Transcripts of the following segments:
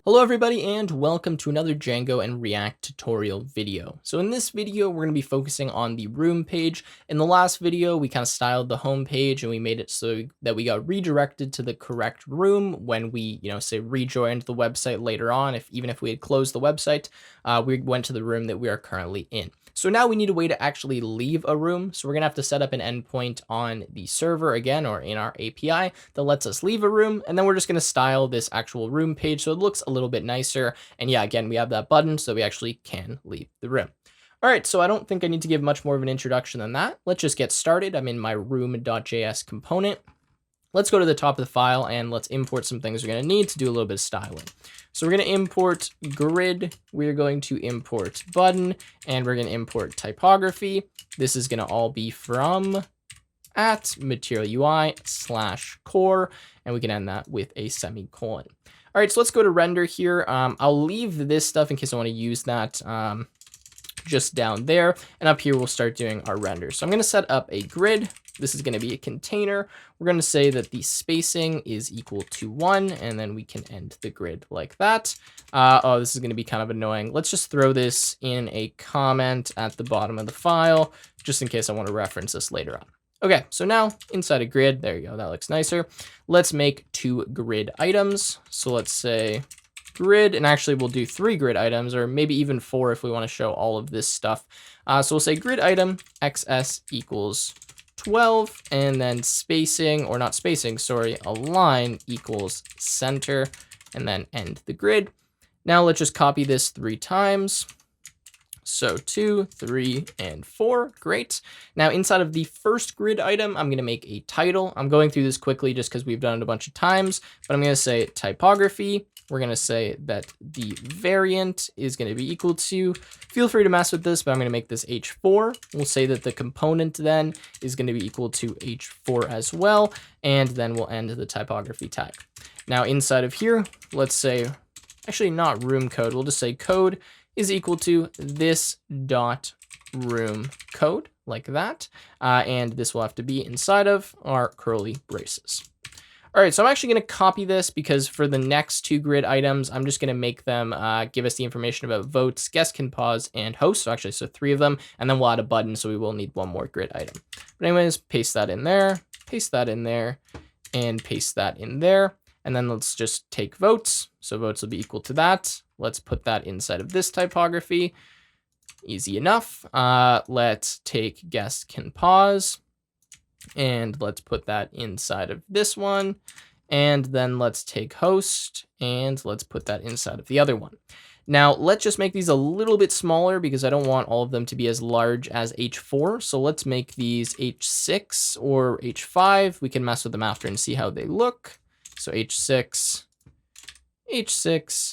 Hello everybody and welcome to another Django and React tutorial video. So in this video, we're going to be focusing on the room page. In the last video, we kind of styled the home page and we made it so that we got redirected to the correct room when we, say rejoined the website later on. Even if we had closed the website, we went to the room that we are currently in. So now we need a way to actually leave a room. So we're going to have to set up an endpoint on the server again, or in our API that lets us leave a room. And then we're just going to style this actual room page so it looks a little bit nicer. And yeah, again, we have that button so we actually can leave the room. All right, so I don't think I need to give much more of an introduction than that. Let's just get started. I'm in my room.js component. Let's go to the top of the file and let's import some things we're going to need to do a little bit of styling. So we're going to import grid, we're going to import button, and we're going to import typography. This is going to all be from @material_UI/core, and we can end that with a semicolon. All right, so let's go to render here. I'll leave this stuff in case I want to use that just down there, and up here we'll start doing our render. So I'm going to set up a grid. This is going to be a container. We're going to say that the spacing is equal to 1, and then we can end the grid like that. Oh, this is going to be kind of annoying. Let's just throw this in a comment at the bottom of the file, just in case I want to reference this later on. Okay, so now inside a grid, there you go, that looks nicer. Let's make 2 grid items. So let's say grid, and actually we'll do 3 grid items, or maybe even 4 if we want to show all of this stuff. So we'll say grid item xs equals 12, and then spacing, or not spacing, sorry, align equals center, and then end the grid. Now let's just copy this 3 times. So 2, 3, and 4, great. Now inside of the first grid item, I'm going to make a title. I'm going through this quickly just because we've done it a bunch of times, but I'm going to say typography. We're going to say that the variant is going to be equal to, feel free to mess with this, but I'm going to make this h4. We'll say that the component then is going to be equal to h4 as well, and then we'll end the typography tag. Now inside of here, let's say, actually not room code, we'll just say code is equal to this dot room code, like that, and this will have to be inside of our curly braces. All right, so I'm actually going to copy this because for the next 2 grid items, I'm just going to make them give us the information about votes, guest can pause, and host. So 3 of them, and then we'll add a button, so we will need 1 more grid item. But anyways, paste that in there, paste that in there, and paste that in there. And then let's just take votes. So votes will be equal to that. Let's put that inside of this typography. Easy enough. Let's take guest can pause. And let's put that inside of this one. And then let's take host and let's put that inside of the other one. Now let's just make these a little bit smaller because I don't want all of them to be as large as h4. So let's make these h6 or h5. We can mess with them after and see how they look. So h6,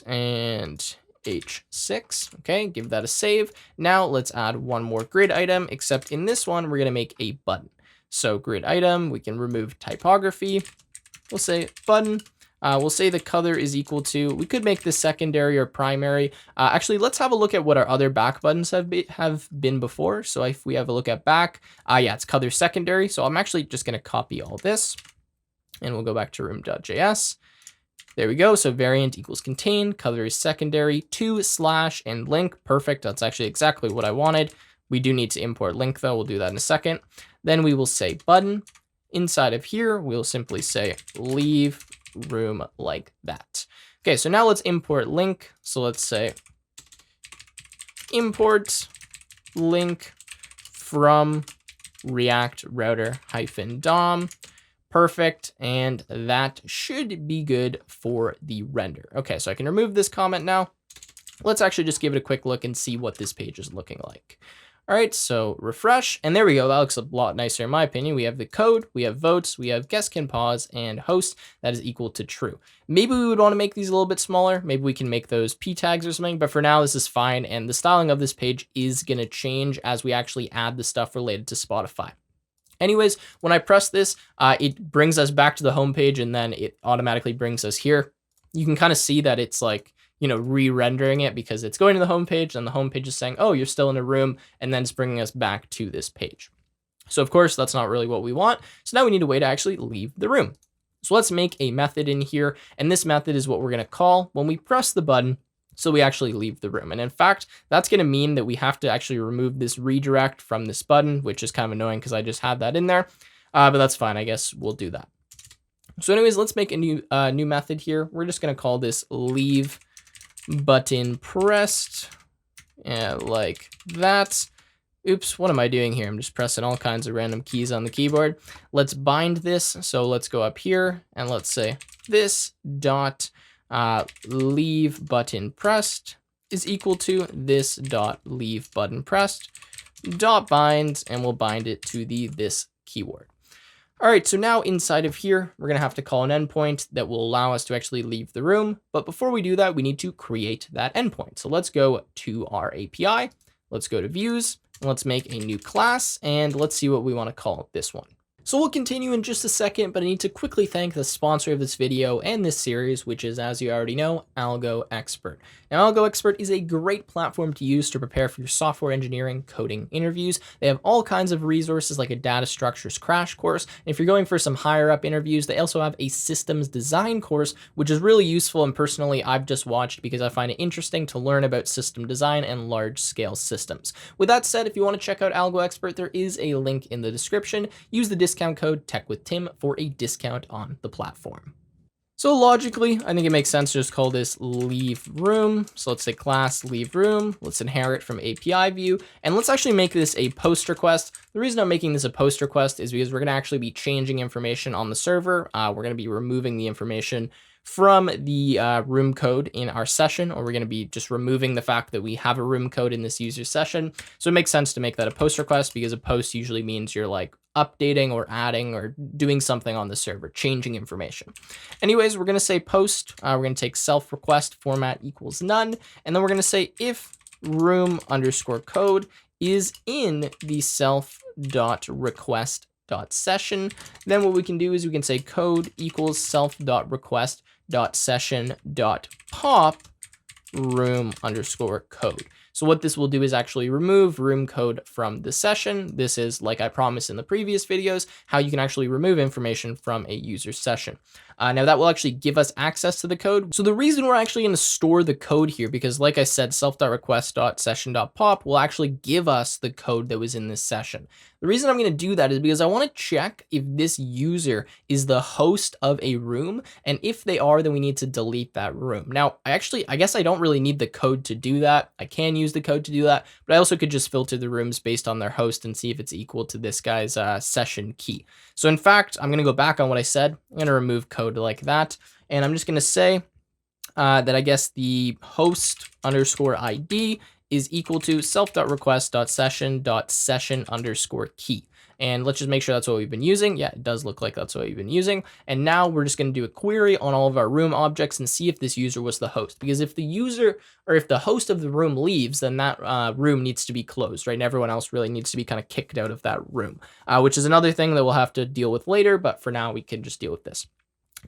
and h6. Okay, give that a save. Now let's add 1 more grid item, except in this one, we're going to make a button. So grid item, we can remove typography. We'll say button. We'll say the color is equal to, we could make this secondary or primary. Actually, let's have a look at what our other back buttons have been before. So if we have a look at back, yeah, it's color secondary. So I'm actually just going to copy all this and we'll go back to room.js. There we go. So variant equals contain, color is secondary, to slash and link. Perfect. That's actually exactly what I wanted. We do need to import link though. We'll do that in a second. Then we will say button. Inside of here, we'll simply say leave room like that. Okay, so now let's import link. So let's say import link from React router -dom. Perfect, and that should be good for the render. Okay, so I can remove this comment now. Let's actually just give it a quick look and see what this page is looking like. All right, so refresh, and there we go. That looks a lot nicer in my opinion. We have the code, we have votes, we have guest can pause, and host that is equal to true. Maybe we would want to make these a little bit smaller. Maybe we can make those p tags or something, but for now this is fine, and the styling of this page is going to change as we actually add the stuff related to Spotify. Anyways, when I press this, it brings us back to the home page, and then it automatically brings us here. You can kind of see that it's like, re-rendering it because it's going to the home page and the home page is saying, oh, you're still in a room, and then it's bringing us back to this page. So of course, that's not really what we want. So now we need a way to actually leave the room. So let's make a method in here, and this method is what we're going to call when we press the button so we actually leave the room. And in fact, that's going to mean that we have to actually remove this redirect from this button, which is kind of annoying because I just had that in there, but that's fine. I guess we'll do that. So anyways, let's make a new method here. We're just going to call this leave button pressed, like that. Oops, what am I doing here? I'm just pressing all kinds of random keys on the keyboard. Let's bind this. So let's go up here and let's say this dot leave button pressed is equal to this dot leave button pressed dot bind, and we'll bind it to the this keyword. All right, so now inside of here, we're going to have to call an endpoint that will allow us to actually leave the room. But before we do that, we need to create that endpoint. So let's go to our API. Let's go to views. Let's make a new class, and let's see what we want to call this one. So we'll continue in just a second, but I need to quickly thank the sponsor of this video and this series, which is, as you already know, Algo Expert. Now, Algo Expert is a great platform to use to prepare for your software engineering coding interviews. They have all kinds of resources like a data structures crash course. And if you're going for some higher up interviews, they also have a systems design course, which is really useful. And personally, I've just watched because I find it interesting to learn about system design and large scale systems. With that said, if you want to check out Algo Expert, there is a link in the description. Use the discount code TechWithTim for a discount on the platform. So logically, I think it makes sense to just call this leave room. So let's say class leave room. Let's inherit from API view, and let's actually make this a post request. The reason I'm making this a post request is because we're going to actually be changing information on the server. We're going to be removing the information from the room code in our session, or we're going to be just removing the fact that we have a room code in this user session. So it makes sense to make that a post request, because a post usually means you're like updating or adding or doing something on the server, changing information. Anyways, we're going to say post. We're going to take self request format equals none. And then we're going to say if room underscore code is in the self dot request dot session, then what we can do is we can say code equals self dot request dot session dot pop room underscore code. So what this will do is actually remove room code from the session. This is, like I promised in the previous videos, how you can actually remove information from a user session. Now that will actually give us access to the code. So the reason we're actually going to store the code here, because like I said, self.request.session.pop will actually give us the code that was in this session. The reason I'm going to do that is because I want to check if this user is the host of a room. And if they are, then we need to delete that room. Now, I guess I don't really need the code to do that. I can use the code to do that, but I also could just filter the rooms based on their host and see if it's equal to this guy's session key. So in fact, I'm going to go back on what I said. I'm going to remove code like that. And I'm just going to say that I guess the host underscore ID is equal to self.request.session.session underscore key. And let's just make sure that's what we've been using. Yeah, it does look like that's what we've been using. And now we're just going to do a query on all of our room objects and see if this user was the host. Because if the user, or if the host of the room leaves, then that room needs to be closed, right? And everyone else really needs to be kind of kicked out of that room, which is another thing that we'll have to deal with later. But for now, we can just deal with this.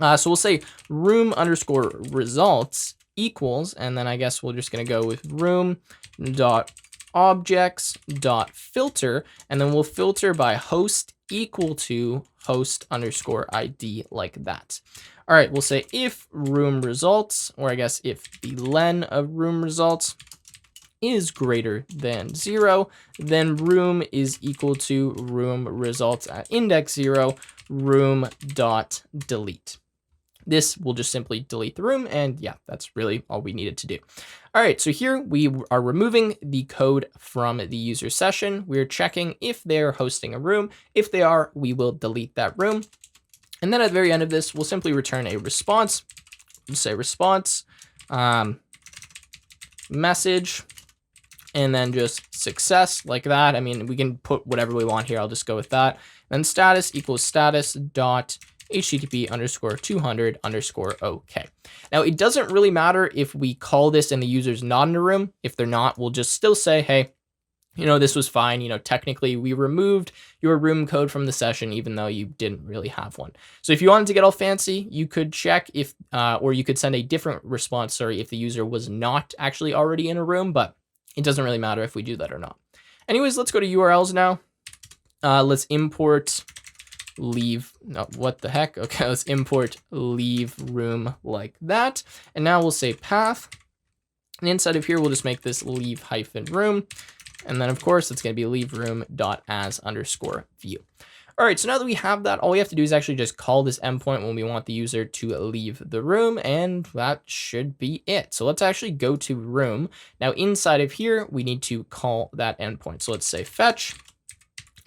So we'll say room underscore results equals, and then I guess we're just going to go with room dot objects dot filter, and then we'll filter by host equal to host underscore ID like that. All right, we'll say if room results, or I guess if the len of room results is greater than 0, then room is equal to room results at index 0, room dot delete. This will just simply delete the room, and yeah, that's really all we needed to do. All right, so here we are removing the code from the user session. We're checking if they're hosting a room. If they are, we will delete that room. And then at the very end of this, we'll simply return a response. We'll say response message, and then just success like that. I mean, we can put whatever we want here. I'll just go with that. Then status equals status dot HTTP underscore 200 underscore OK. Now, it doesn't really matter if we call this and the user's not in a room. If they're not, we'll just still say, hey, this was fine. Technically we removed your room code from the session, even though you didn't really have one. So if you wanted to get all fancy, you could check if, or you could send a different response, if the user was not actually already in a room, but it doesn't really matter if we do that or not. Anyways, let's go to URLs now. Let's import leave, no, what the heck? Okay, let's import leave room like that. And now we'll say path. And inside of here, we'll just make this leave hyphen room. And then of course it's going to be leave room dot as underscore view. All right, so now that we have that, all we have to do is actually just call this endpoint when we want the user to leave the room, and that should be it. So let's actually go to room. Now inside of here, we need to call that endpoint. So let's say fetch.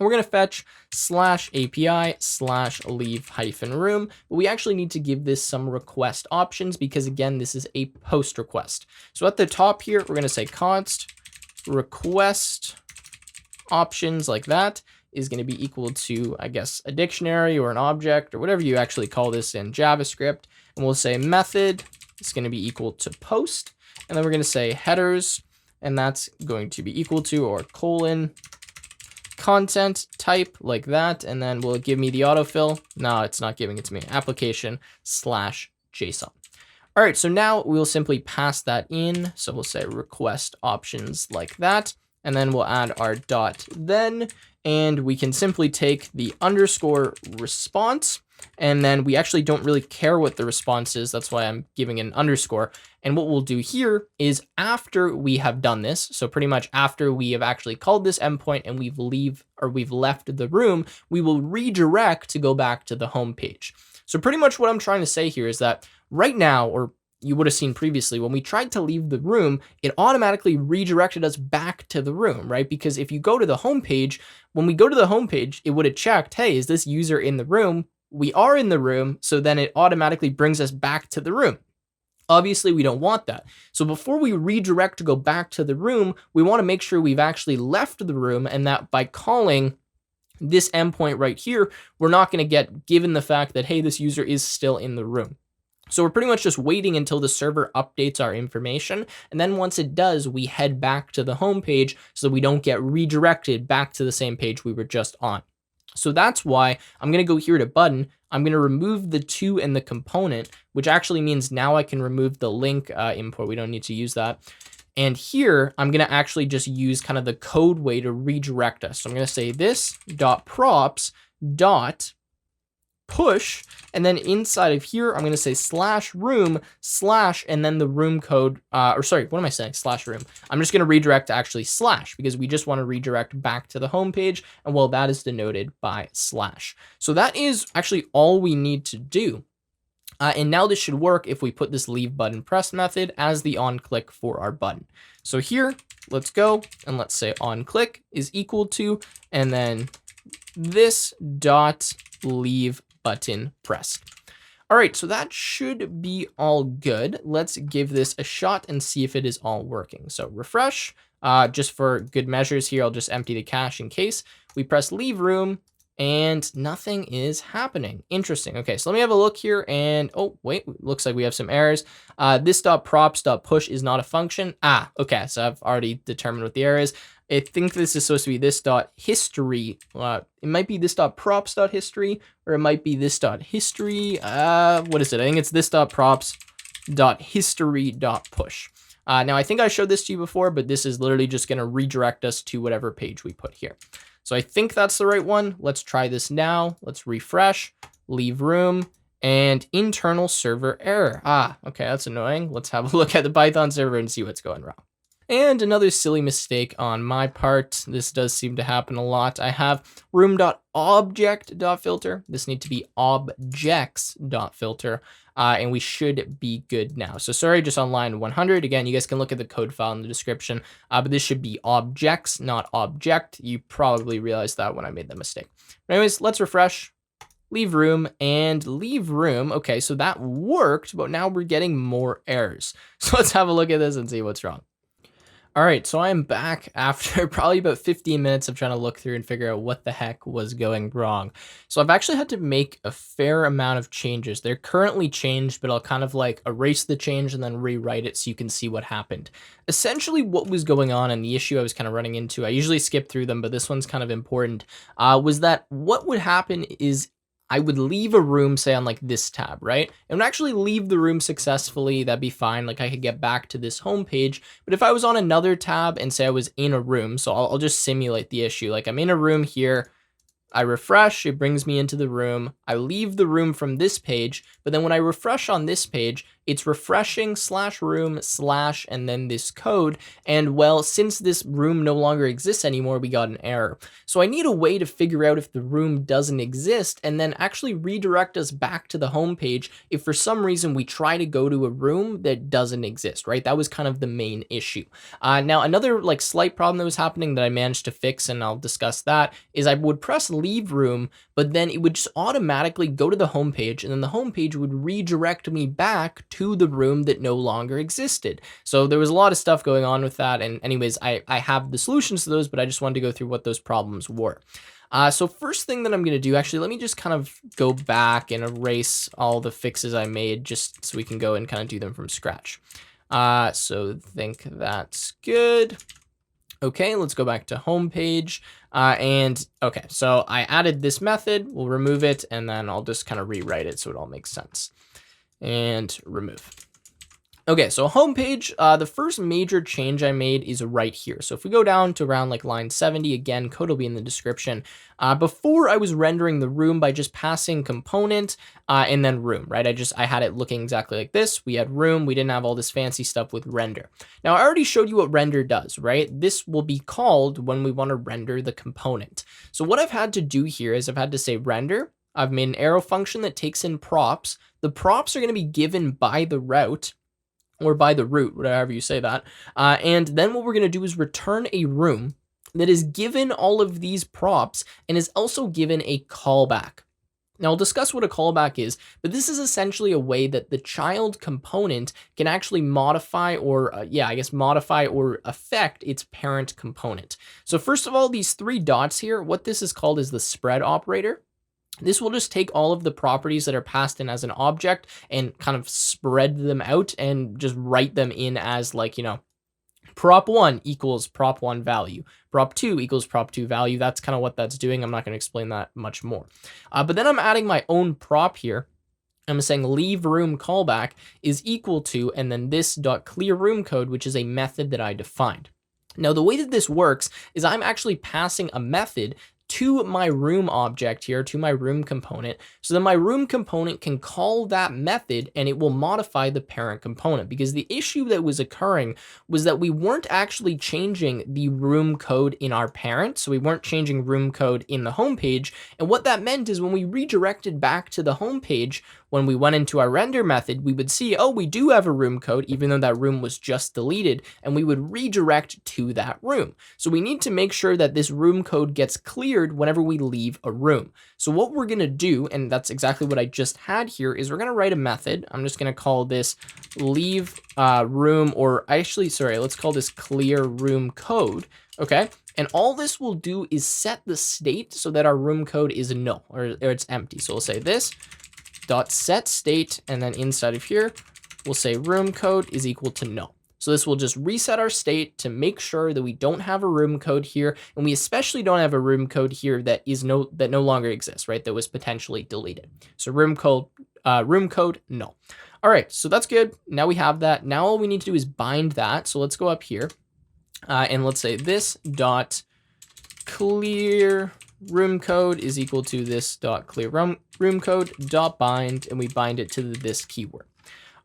We're going to fetch /API /leave hyphen room, but we actually need to give this some request options because again, this is a post request. So at the top here, we're going to say const request options like that is going to be equal to, I guess, a dictionary or an object or whatever you actually call this in JavaScript. And we'll say method is going to be equal to post. And then we're going to say headers, and that's going to be equal to or colon content type like that. And then will it give me the autofill? No, it's not giving it to me. Application /JSON. All right, so now we'll simply pass that in. So we'll say request options like that. And then we'll add our dot then, and we can simply take the underscore response, and then we actually don't really care what the response is. That's why I'm giving it an underscore. And what we'll do here is after we have done this, so pretty much after we have actually called this endpoint and we've left the room, we will redirect to go back to the home page. So pretty much what I'm trying to say here is that right now, or you would have seen previously, when we tried to leave the room, it automatically redirected us back to the room, right? Because if you go to the home page, when we go to the home page, it would have checked, hey, is this user in the room? We are in the room, so then it automatically brings us back to the room. Obviously, we don't want that. So before we redirect to go back to the room, we want to make sure we've actually left the room, and that by calling this endpoint right here, we're not going to get given the fact that, hey, this user is still in the room. So we're pretty much just waiting until the server updates our information. And then once it does, we head back to the home page so that we don't get redirected back to the same page we were just on. So that's why I'm going to go here to button. I'm going to remove the to and the component, which actually means now I can remove the link import. We don't need to use that. And here, I'm going to actually just use kind of the code way to redirect us. So I'm going to say this dot props dot push, and then inside of here, I'm going to say /room/ and then the room code, or sorry, what am I saying? /room. I'm just going to redirect to actually / because we just want to redirect back to the home page. And well, that is denoted by /. So that is actually all we need to do. And now this should work if we put this leave button press method as the on click for our button. So here, let's go and let's say on click is equal to, and then this dot leave button pressed. All right, so that should be all good. Let's give this a shot and see if it is all working. So refresh, just for good measures here, I'll just empty the cache in case. We press leave room and nothing is happening. Interesting. Okay, so let me have a look here and, oh, wait, looks like we have some errors. This dot props dot push is not a function. Okay, so I've already determined what the error is. I think this is supposed to be this dot history. It might be this dot props dot history, or it might be this dot history. What is it? I think it's this dot props dot history dot push. Now I think I showed this to you before, but this is literally just going to redirect us to whatever page we put here. So I think that's the right one. Let's try this now. Let's refresh, leave room, and internal server error. Okay, that's annoying. Let's have a look at the Python server and see what's going wrong. And another silly mistake on my part. This does seem to happen a lot. I have room.object.filter. This needs to be objects.filter. And we should be good now. So sorry, just on line 100. Again, you guys can look at the code file in the description. But this should be objects, not object. You probably realized that when I made the mistake. But anyways, let's refresh. Leave room and leave room. Okay, so that worked, but now we're getting more errors. So let's have a look at this and see what's wrong. All right, so I'm back after probably about 15 minutes of trying to look through and figure out what the heck was going wrong. So I've actually had to make a fair amount of changes. They're currently changed, but I'll kind of like erase the change and then rewrite it so you can see what happened. Essentially what was going on and the issue I was kind of running into, I usually skip through them, but this one's kind of important, was that what would happen is I would leave a room, say on like this tab, right? And would actually leave the room successfully. That'd be fine. Like I could get back to this home page. But if I was on another tab and say I was in a room, so I'll just simulate the issue. Like I'm in a room here. I refresh, it brings me into the room. I leave the room from this page, but then when I refresh on this page, it's refreshing /room/ and then this code. And well, since this room no longer exists anymore, we got an error. So I need a way to figure out if the room doesn't exist and then actually redirect us back to the home page if for some reason we try to go to a room that doesn't exist, right? That was kind of the main issue. Now, another like slight problem that was happening that I managed to fix, and I'll discuss that, is I would press leave room, but then it would just automatically go to the home page, and then the home page would redirect me back to the room that no longer existed. So there was a lot of stuff going on with that. And anyways, I have the solutions to those, but I just wanted to go through what those problems were. So first thing that I'm going to do, actually, let me just kind of go back and erase all the fixes I made just so we can go and kind of do them from scratch. So think that's good. Okay, let's go back to home page. And okay, so I added this method, we'll remove it, and then I'll just kind of rewrite it so it all makes sense. And remove. Okay, so homepage, the first major change I made is right here. So if we go down to around like line 70, again, code will be in the description. Before I was rendering the room by just passing component and then room, right? I had it looking exactly like this. We had room, we didn't have all this fancy stuff with render. Now I already showed you what render does, right? This will be called when we want to render the component. So what I've had to do here is I've had to say render. I've made an arrow function that takes in props. The props are going to be given by the route, or by the root, whatever you say that. And then what we're going to do is return a room that is given all of these props and is also given a callback. Now I'll discuss what a callback is, but this is essentially a way that the child component can actually modify or, modify or affect its parent component. So first of all, these three dots here, what this is called is the spread operator. This will just take all of the properties that are passed in as an object and kind of spread them out and just write them in as like, prop1 equals prop1 value. Prop2 equals prop2 value. That's kind of what that's doing. I'm not going to explain that much more. But then I'm adding my own prop here. I'm saying leave room callback is equal to, and then this dot clear room code, which is a method that I defined. Now, the way that this works is I'm actually passing a method to my room object here, to my room component, so then my room component can call that method and it will modify the parent component. Because the issue that was occurring was that we weren't actually changing the room code in our parent, so we weren't changing room code in the home page. And what that meant is when we redirected back to the home page, when we went into our render method, we would see, oh, we do have a room code, even though that room was just deleted, and we would redirect to that room. So we need to make sure that this room code gets cleared whenever we leave a room. So what we're gonna do, and that's exactly what I just had here, is we're gonna write a method. I'm just gonna call this leave room, or let's call this clear room code, okay? And all this will do is set the state so that our room code is null, or it's empty. So we'll say this dot set state, and then inside of here, we'll say room code is equal to null. So this will just reset our state to make sure that we don't have a room code here, and we especially don't have a room code here that no longer exists, right? That was potentially deleted. So room code null. All right, so that's good. Now we have that. Now all we need to do is bind that. So let's go up here, and let's say this dot clear room code is equal to this dot clear room code dot bind, and we bind it to this keyword.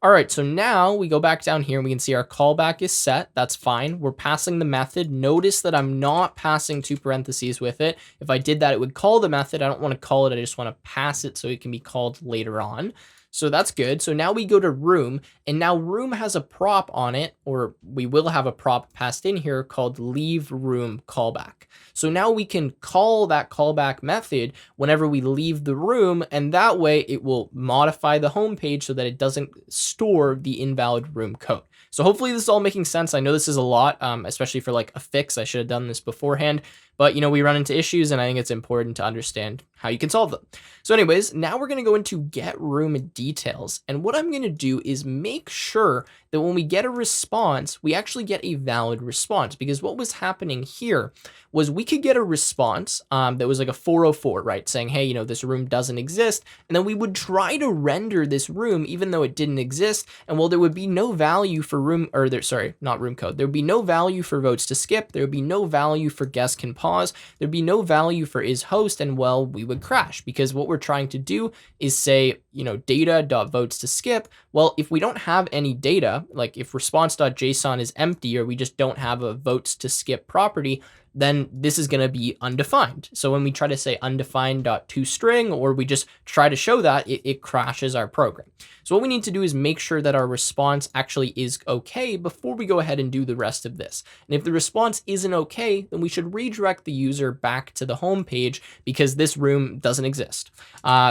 All right, so now we go back down here and we can see our callback is set. That's fine. We're passing the method. Notice that I'm not passing two parentheses with it. If I did that, it would call the method. I don't want to call it. I just want to pass it so it can be called later on. So that's good. So now we go to room, and now room has a prop on it, or we will have a prop passed in here called leave room callback. So now we can call that callback method whenever we leave the room, and that way it will modify the home page so that it doesn't store the invalid room code. So hopefully this is all making sense. I know this is a lot, especially for like a fix. I should have done this beforehand, but we run into issues, and I think it's important to understand how you can solve them. So anyways, now we're going to go into get room details. And what I'm going to do is make sure that when we get a response, we actually get a valid response, because what was happening here was we could get a response that was like a 404, right? Saying, hey, this room doesn't exist. And then we would try to render this room even though it didn't exist. And well, there would be no value for not room code. There would be no value for votes to skip. There would be no value for guests can pause. pause, there'd be no value for isHost, and well, we would crash, because what we're trying to do is say, data.votes to skip. Well, if we don't have any data, like if response.json is empty, or we just don't have a votes to skip property, then this is going to be undefined. So when we try to say undefined.toString, or we just try to show that, it crashes our program. So what we need to do is make sure that our response actually is okay before we go ahead and do the rest of this. And if the response isn't okay, then we should redirect the user back to the home page, because this room doesn't exist.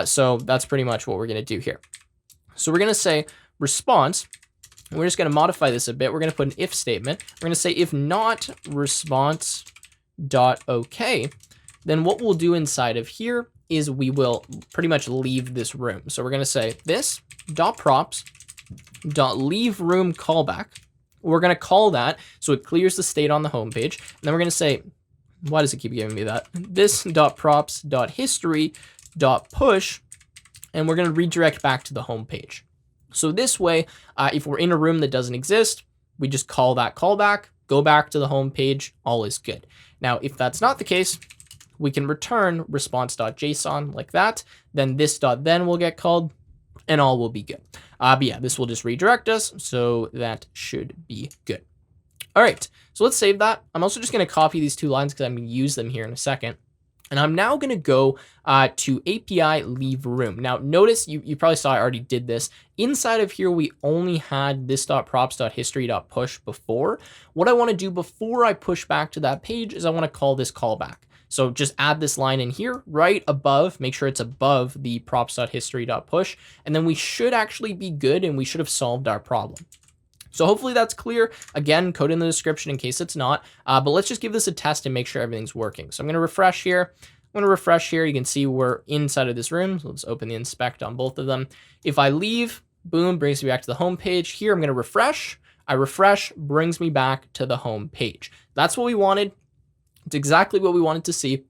So that's pretty much what we're going to do here. So we're going to say response. And we're just going to modify this a bit. We're going to put an if statement. We're going to say if not response dot okay, then what we'll do inside of here is we will pretty much leave this room. So we're going to say this dot props dot leave room callback. We're going to call that so it clears the state on the home page. And then we're going to say, why does it keep giving me that? This dot props dot history dot push, and we're going to redirect back to the home page. So this way, if we're in a room that doesn't exist, we just call that callback, go back to the home page, all is good. Now, if that's not the case, we can return response.json like that. Then this dot then will get called, and all will be good. But yeah, this will just redirect us, so that should be good. All right, so let's save that. I'm also just going to copy these two lines because I'm going to use them here in a second. And I'm now going to go to API leave room. Now, notice you probably saw I already did this. Inside of here, we only had this.props.history.push before. What I want to do before I push back to that page is I want to call this callback. So just add this line in here right above, make sure it's above the props.history.push, and then we should actually be good, and we should have solved our problem. So hopefully that's clear. Again, code in the description in case it's not, but let's just give this a test and make sure everything's working. So I'm going to refresh here. I'm going to refresh here. You can see we're inside of this room. So let's open the inspect on both of them. If I leave, boom, brings me back to the home page. Here, I'm going to refresh. I refresh, brings me back to the home page. That's what we wanted. It's exactly what we wanted to see.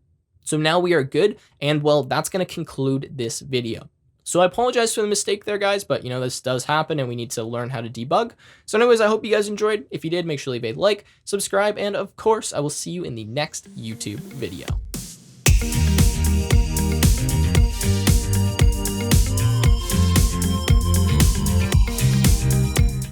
So now we are good. And well, that's going to conclude this video. So I apologize for the mistake there, guys, but this does happen and we need to learn how to debug. So anyways, I hope you guys enjoyed. If you did, make sure to leave a like, subscribe, and of course, I will see you in the next YouTube video.